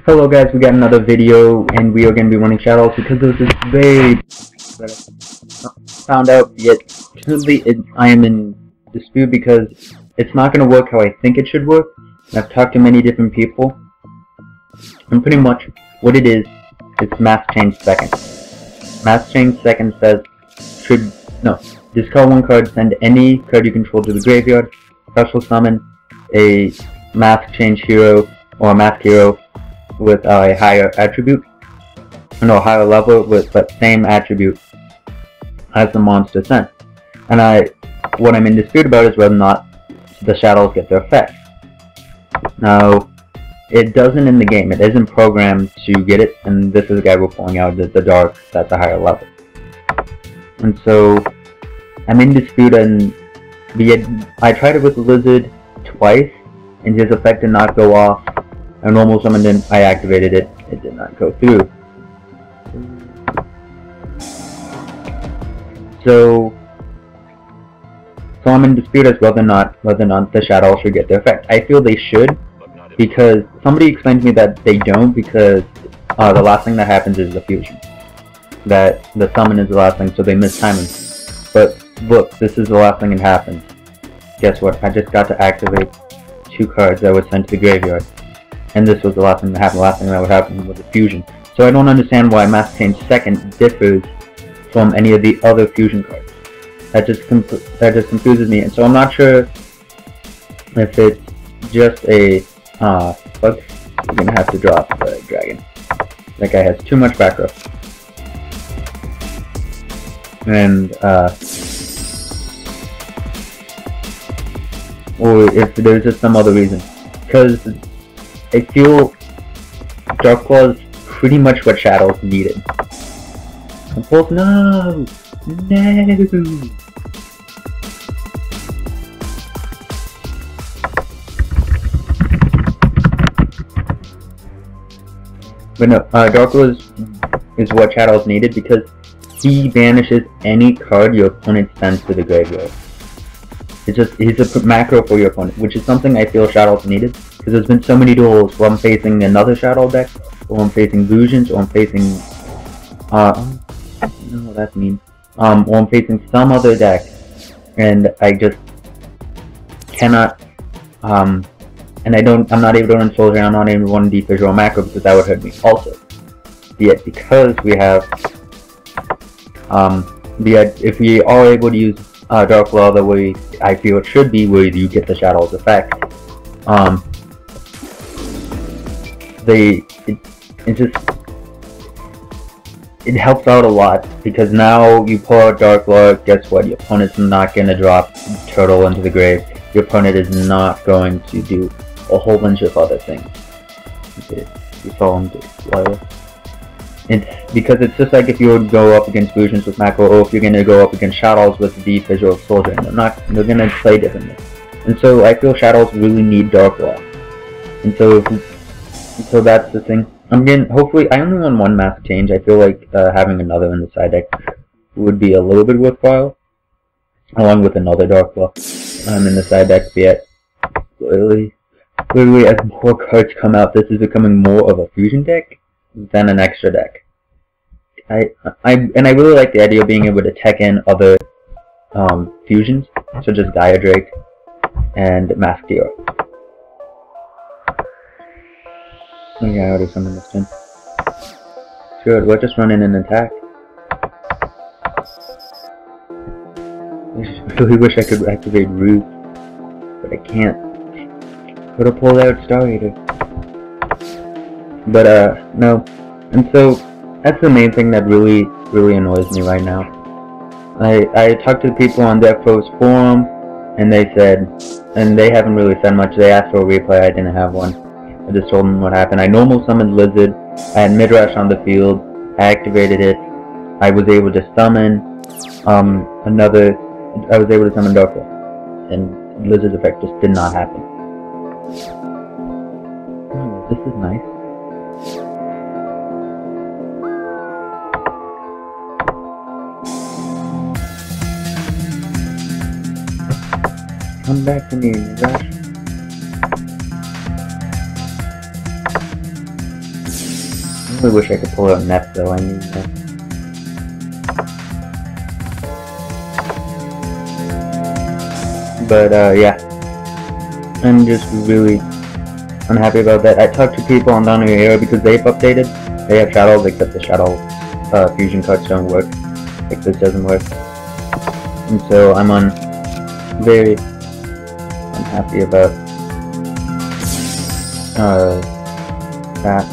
Hello guys, we got another video and we are going to be running Shaddolls because there's this very that I found out, yet currently I am in dispute because it's not going to work how I think it should work. I've talked to many different people and pretty much what it is, it's mass change second. Mass change second says discard one card, send any card you control to the graveyard, special summon a mass change hero or a mask hero with a higher attribute, higher level with that same attribute as the monster sent. And what I'm in dispute about is whether or not the Shaddolls get their effect. Now, it doesn't in the game. It isn't programmed to get it, and this is the guy we're pulling out, the dark at the higher level. And so, I'm in dispute, and I tried it with the lizard twice, and his effect did not go off. A normal summon didn't. I activated it. It did not go through. So I'm in dispute as whether or not the Shaddolls should get their effect. I feel they should, because somebody explained to me that they don't, because the last thing that happens is the fusion. That the summon is the last thing, so they miss timing. But look, this is the last thing that happens. Guess what? I just got to activate 2 cards that were sent to the graveyard. And this was the last thing that happened. The last thing that would happen was a fusion. So I don't understand why Mass Change Second differs from any of the other fusion cards. That just confuses me. And so I'm not sure if it's just a bug. We're gonna have to drop the dragon. That guy has too much back row. And or if there's just some other reason. Because I feel Dark Claw is pretty much what Shaddolls needed. Compulse, no! But no, Dark Claw is what Shaddolls needed because he banishes any card your opponent sends to the graveyard. He's a macro for your opponent, which is something I feel Shaddolls needed. Because there's been so many duels where I'm facing another Shaddoll deck, or I'm facing Illusions, or I'm facing, I don't know what that means, or I'm facing some other deck, and I just cannot, and I'm not able to run Soldier, I'm not able to run Deep Visual Macro because that would hurt me also. Yet because we have, if we are able to use Dark Law the way I feel it should be, where you get the Shaddolls effect, it helps out a lot, because now you pull out Dark Lord, guess what, your opponent's not going to drop Turtle into the grave, your opponent is not going to do a whole bunch of other things. Okay, you saw him do because it's just like if you would go up against Fusions with Macro, or if you're going to go up against Shaddolls with the Visual Soldier, and they're going to play differently. And so I feel Shaddolls really need Dark Law. And so that's the thing. Hopefully, I only want one mask change. I feel like having another in the side deck would be a little bit worthwhile, along with another Dark Claw in the side deck. But yet, literally, as more cards come out, this is becoming more of a fusion deck than an extra deck. I really like the idea of being able to tech in other fusions, such as Gaia Drake and Mask Hero. Oh yeah, I already summoned this in. Good, we'll just run in and attack. I really wish I could activate Root, but I can't. But I'll pull out Star Eater. But no. And so, that's the main thing that really annoys me right now. I talked to the people on Death Pro's forum, and they haven't really said much. They asked for a replay, I didn't have one. I just told them what happened. I normal summoned Lizard, I had Midrash on the field, I activated it, I was able to summon Dark Claw, and Lizard's effect just did not happen. Oh, this is nice. Come back to me, Midrash. really wish I could pull out Nep though, I mean, but yeah, I'm just really unhappy about that. I talked to people on Down Era because they've updated. They have Shaddolls, except the Shadoll fusion cards don't work. Like this doesn't work. And so I'm very unhappy about that.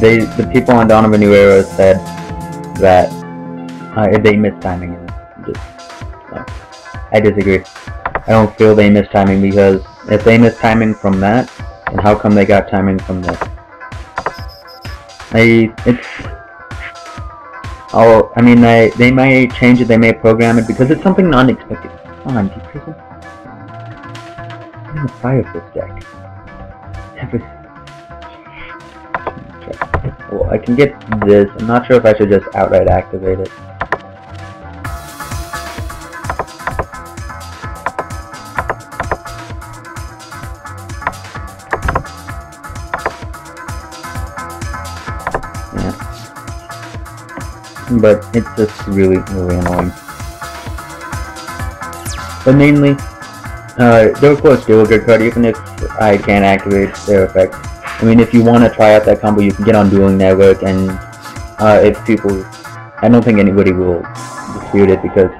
The people on Dawn of a New Era said that they missed timing. And I disagree. I don't feel they missed timing, because if they missed timing from that, then how come they got timing from this? They may change it, they may program it, because it's something unexpected. Come on, deep prison. I'm in the Firefist deck. Well, I can get this. I'm not sure if I should just outright activate it. But it's just really annoying. But mainly, they're of course still a good card, even if I can't activate their effect. I mean, if you want to try out that combo, you can get on Dueling Network, and if people, I don't think anybody will dispute it, because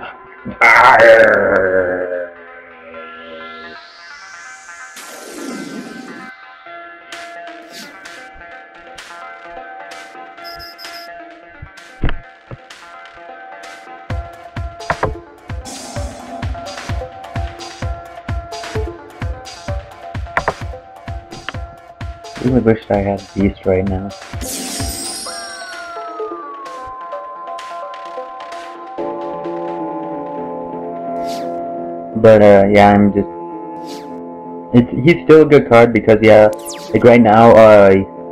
I really wish I had Beast right now. But yeah, I'm just... he's still a good card, because yeah, like right now,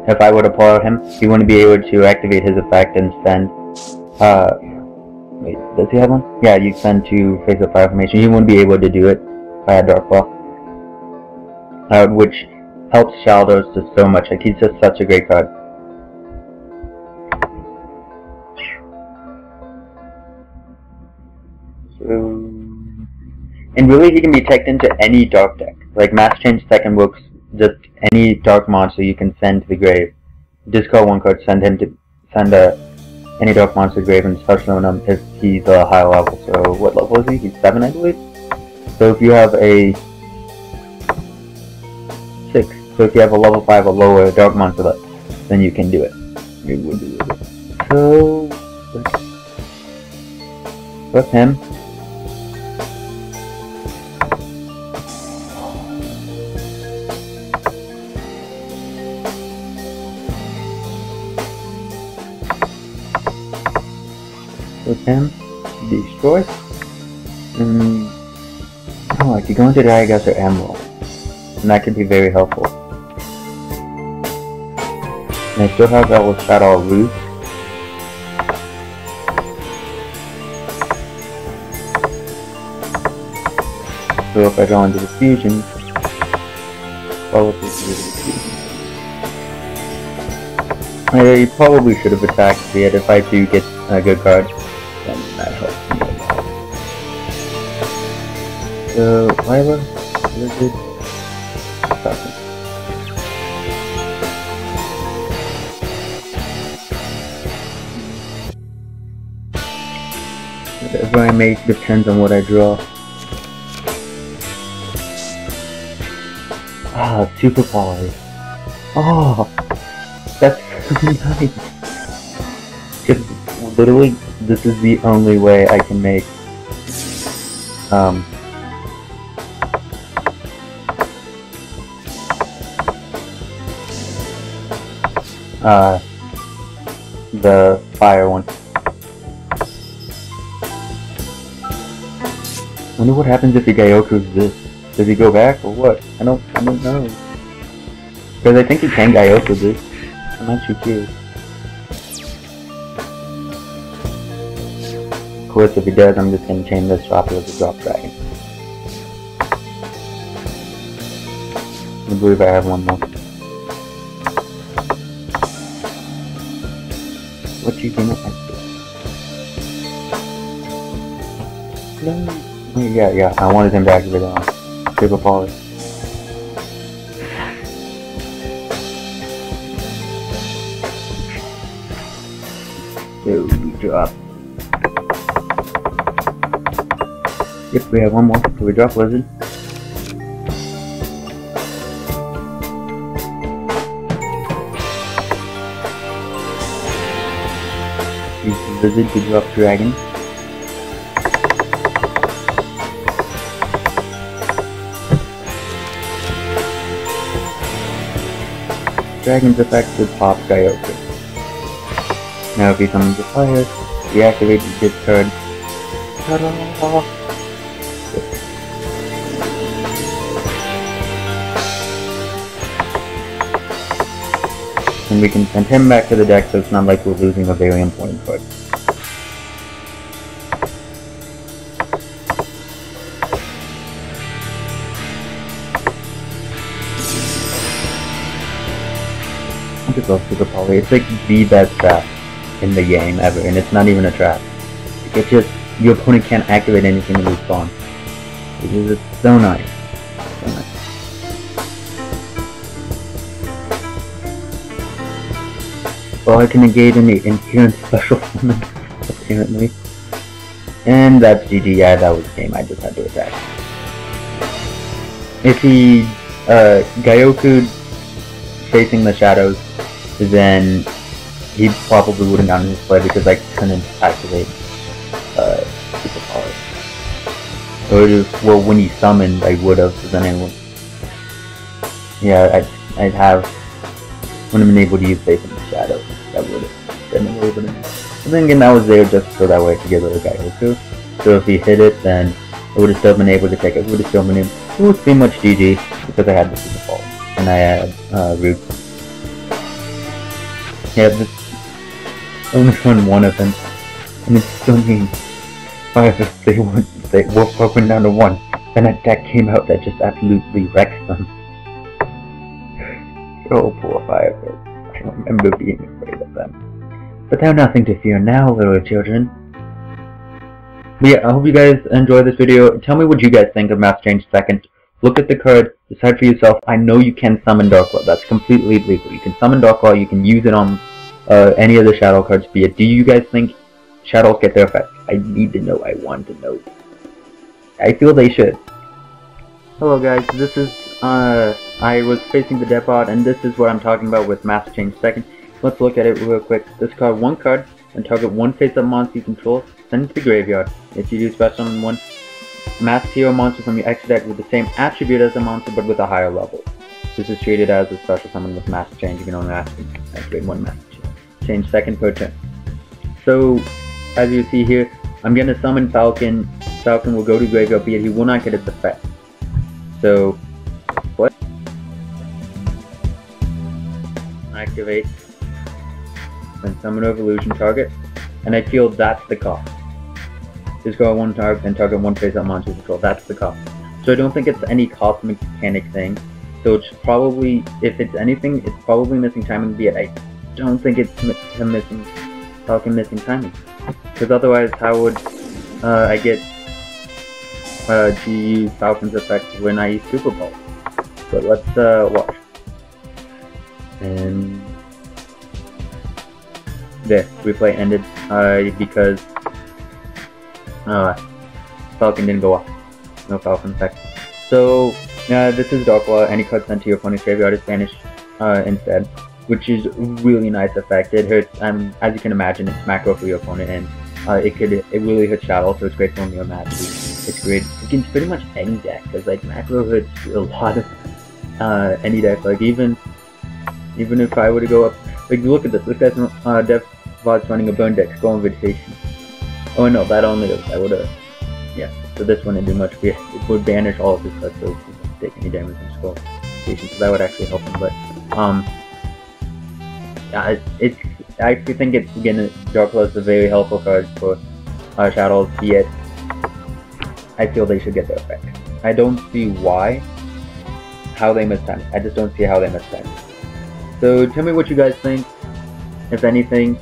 if I were to pull out him, he wouldn't be able to activate his effect and send... wait, does he have one? Yeah, you send to Face of Fire Formation. He wouldn't be able to do it if I had Dark Claw. Which helps Shaddolls just so much. Like, he's just such a great card. So... and really, he can be teched into any dark deck. Like, Mass Change second works just any dark monster you can send to the grave. Discard one card, send any dark monster to the grave, and special summon him if he's a high level. So, what level is he? He's 7, I believe? So if you have a 6, so if you have a level 5 or lower dark monster left, then you can do it. You would do it. So, with him. With him, destroy, and oh, I could go into Diagas or Emerald, and that could be very helpful. And I still have that with Shaddoll Root. So if I go into the fusion, probably I probably should have attacked it if I do get a good card. Then that helps me a lot. So, Lila, Lizard, Falcon. Whatever I make depends on what I draw. Ah, super poly. Oh, that's so nice. Just literally, this is the only way I can make the fire one. I wonder what happens if he Gaioku's this. Does he go back or what? I don't know. Because I think he can Gaioku this. I'm actually curious. Of course, if he does, I'm just gonna chain this, drop it as a drop dragon. I believe I have one more. What you gonna activate? No. Yeah, I wanted him to activate it on Super Poly. So we drop. Yep, we have one more. So we drop Lizard. Use Lizard to drop Dragon. Dragon's effect would pop Gyoku. Now if he summons the fire, deactivate this card. Ta-da! And we can send him back to the deck so it's not like we're losing a very important card. I just love Super Poly. It's like the best trap in the game ever, and it's not even a trap. It's just, your opponent can't activate anything in respawn. Which is just so nice. So nice. Well, I can negate any inherent special summon, apparently. And that's GG. Yeah, that was the game. I just had to attack. If he, Gyoku facing the shadows, then he probably wouldn't gotten his play because I couldn't activate, Super Poly. Or just, well, when he summoned, I would have, but then I would. Yeah, I'd have, wouldn't have been able to use facing the shadows. That would have been a little bit of. But then again, I was there just so that way to get rid of Gyoku. So if he hit it, then I would have still been able to take it. Would have still been able. It was pretty much GG because I had the Super Poly and I had Root. Yeah, this only won one of them, and it still means 5 if they went down to 1. Then a deck came out that just absolutely wrecks them. Oh, poor Firefish. I remember being afraid of them. But they're nothing to fear now, little children. But yeah, I hope you guys enjoyed this video. Tell me what you guys think of Mass Change 2nd. Look at the card, decide for yourself. I know you can summon Darklaw. That's completely legal. You can summon Darklaw, you can use it on any of the Shadow cards, be it. Do you guys think Shaddolls get their effect? I need to know. I want to know. I feel they should. Hello guys, this is, I was facing the depot, and this is what I'm talking about with Mass Change 2nd. Let's look at it real quick. Discard one card, and target one face-up monster you control, send it to the graveyard. If you do special summon one Masked Hero monster from your extra deck with the same attribute as the monster, but with a higher level. This is treated as a special summon with Mass Change. You can only activate one Mass Change 2nd per turn. So, as you see here, I'm going to summon Falcon. Falcon will go to graveyard, but he will not get its effect. So, what? Activate. Then summon Evolution target. And I feel that's the cost. Discard one target and target one face-up monster control. That's the cost. So I don't think it's any cost mechanic thing. So it's probably, if it's anything, it's probably missing timing. Be it, I don't think it's him missing, Falcon missing timing. Because otherwise, how would I get to use Falcon's effect when I use Super Bowl? So let's watch. And there, replay ended because Falcon didn't go off. No Falcon effect. So this is Darklaw. Any card sent to your opponent's graveyard is banished instead, which is really nice effect. It hurts, as you can imagine, it's macro for your opponent, and it really hurts Shaddolls, so it's great for Mirror Match. It's great against pretty much any deck, because like macro hurts a lot of any deck. Like even if I were to go up, like look at this. This guy's Dev Vod's running a burn deck, Skull Invitation. Oh no, that only does. I would have. Yeah. So this wouldn't do much. It would banish all of his cards, so he wouldn't take any damage from Skull Invitation. So that would actually help him. But yeah, I actually think it's again Darklaw is a very helpful card for Shaddolls. Yet I feel they should get their effect. I don't see how they missed time. I just don't see how they missed time. So tell me what you guys think. If anything,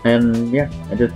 And yeah, I just